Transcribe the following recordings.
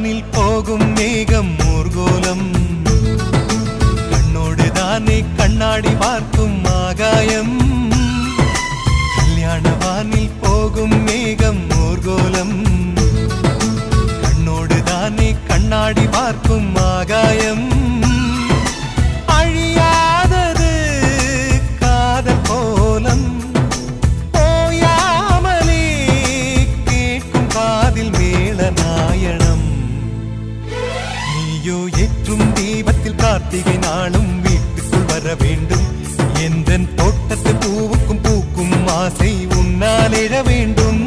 வானில் போகும் மேகம் ஊர்கோலம் கண்ணோடு தானே கண்ணாடி பார்க்கும் ஆகாயம் கல்யாண வானில் போகும் மேகம் ஊர்கோலம் கண்ணோடு தானே கண்ணாடி பார்க்கும் ஆகாயம் அழியாதது காதல் கோலம் போயாமலே கேட்கும் காதில் மேள நாயனம் நீயோ ஏற்றும் தீபத்தில் கார்த்திகை நாளும் வீட்டுக்குள் வர வேண்டும் எந்தன் தோட்டத்து பூவுக்கும் பூக்கும் ஆசை உன்னால் எழ வேண்டும்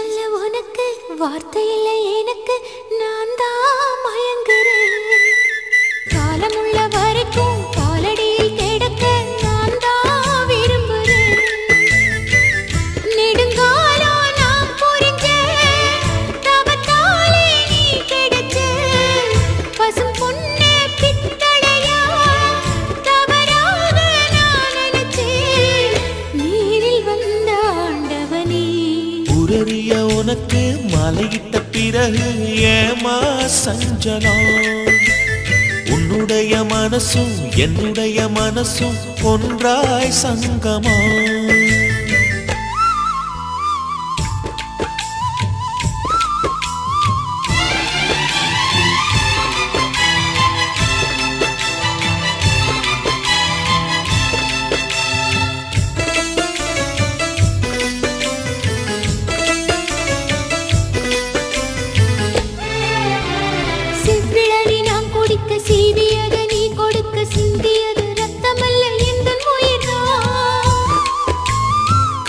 சொல்ல உனக்கு வார்த்தை இல்லை எனக்கு நான் தான் மயங்குறேன் காலமுள்ள வரைக்கும் காலடியில் கிடக்க நான் தான் விரும்புறேன் நெடுங்காலம் நான் புரிஞ்ச தவத்தாலே நீ கிடைச்ச பசும் பொண்ணு பித்தளையா தவறாக நான் நினைச்சேன் நீரில் வந்த ஆண்டவனே உரறிய உனக்கு மலையிட்ட பிறகு ஏமா சஞ்சலம் உன்னுடைய மனசும் என்னுடைய மனசும் ஒன்றாய் சங்கமா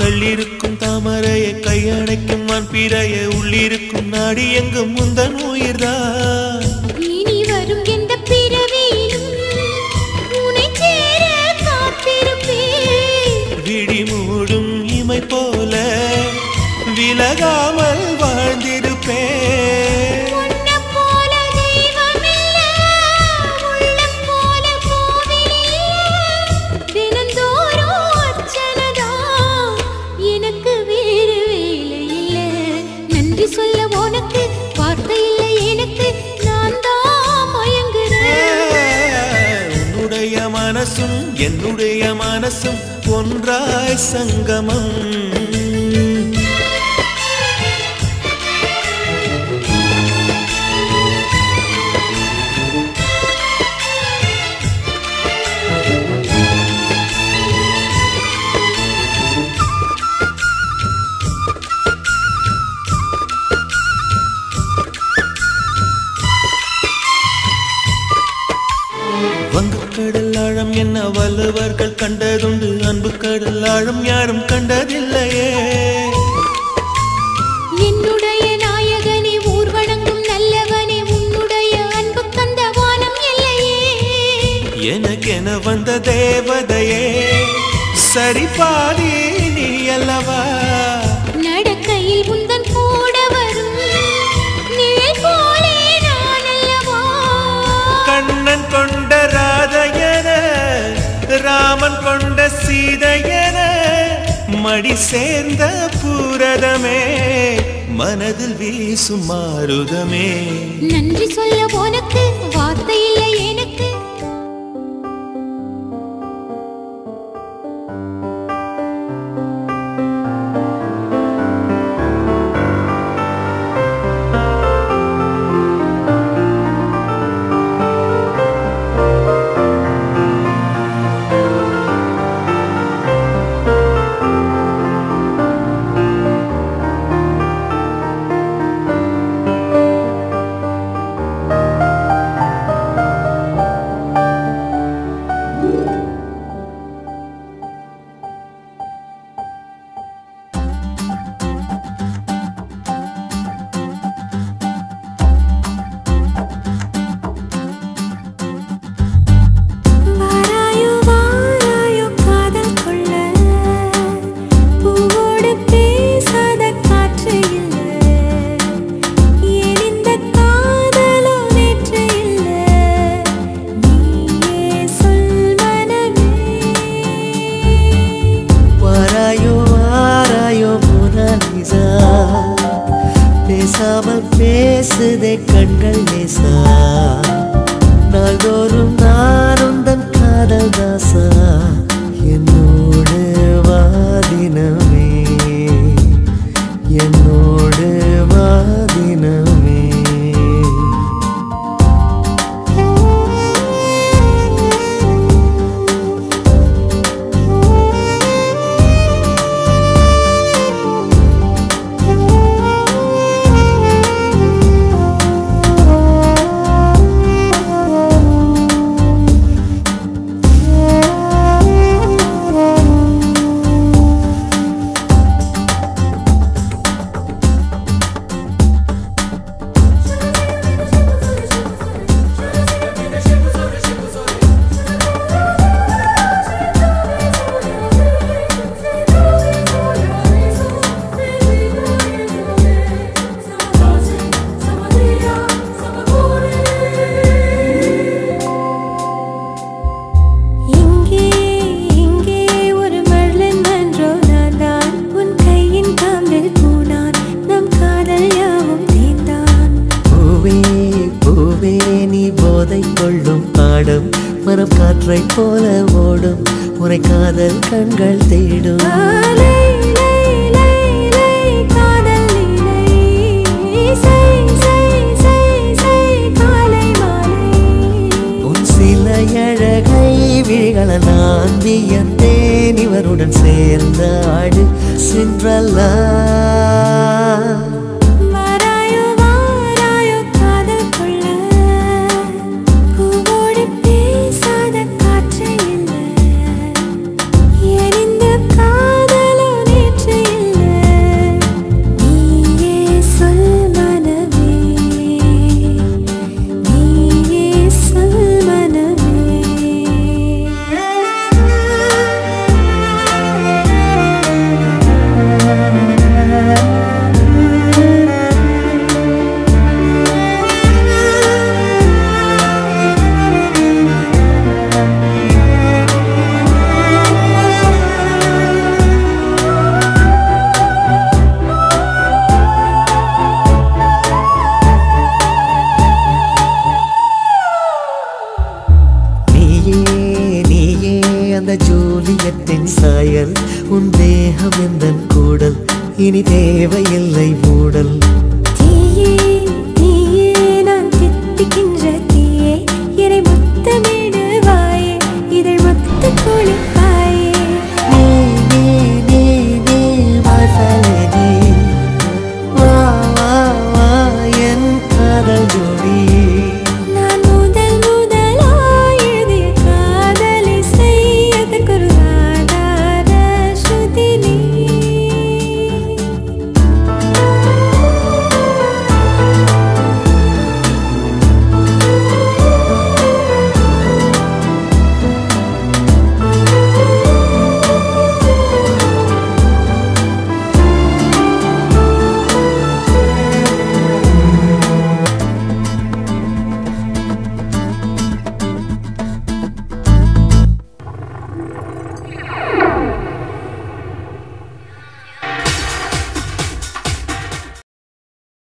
கள்ளிருக்கும் தாமரையை கையடைக்கும் வான்பிறையை உள்ளிருக்கும் நாடி எங்கும் முந்தன் உயிர்தான் இனி வரும் எந்த பிறவியிலும் உன்னை சேர காத்திருப்பேன் விழி மூடும் இமை போல விலகாமல் வாழ்ந்திருப்பேன் மனசும் என்னுடைய மனசும் ஒன்றாய் சங்கமம் கடல் ஆழம் என்ன வல்லவர்கள் கண்டதுண்டு அன்பு கடல் ஆழம் யாரும் கண்டதில்லையே என்னுடைய நாயகனே ஊர் வணங்கும் நல்லவனே உன்னுடைய அன்பு கந்த வானம் இல்லையே எனக்கென வந்த தேவதையே சரி பாதி நீ அல்லவா நடக்கையில் உந்தன் கூட வரும் நிழல் போலே நான் அல்லவா கண்ணன் கொண்ட ராதையன ராமன் கொண்ட சீதையன மடி சேர்ந்த பூரதமே மனதில் வீசும் மாருதமே நன்றி சொல்ல உனக்கு வார்த்தை இல்லை எனக்கு பேசாமல் பேசுதே கண்கள் லேசா நாள்தோறும் நானும் தன் காதல் தாசா என்னோடு வாதினமே என்னோடு வாதினமே காற்றை போல ஓடும் உரை காதல் கண்கள் தேடும் உன் சில அழகை விழிகள நான் வியந்தேன் இவருடன் சேர்ந்த ஆடு சென்றல்லா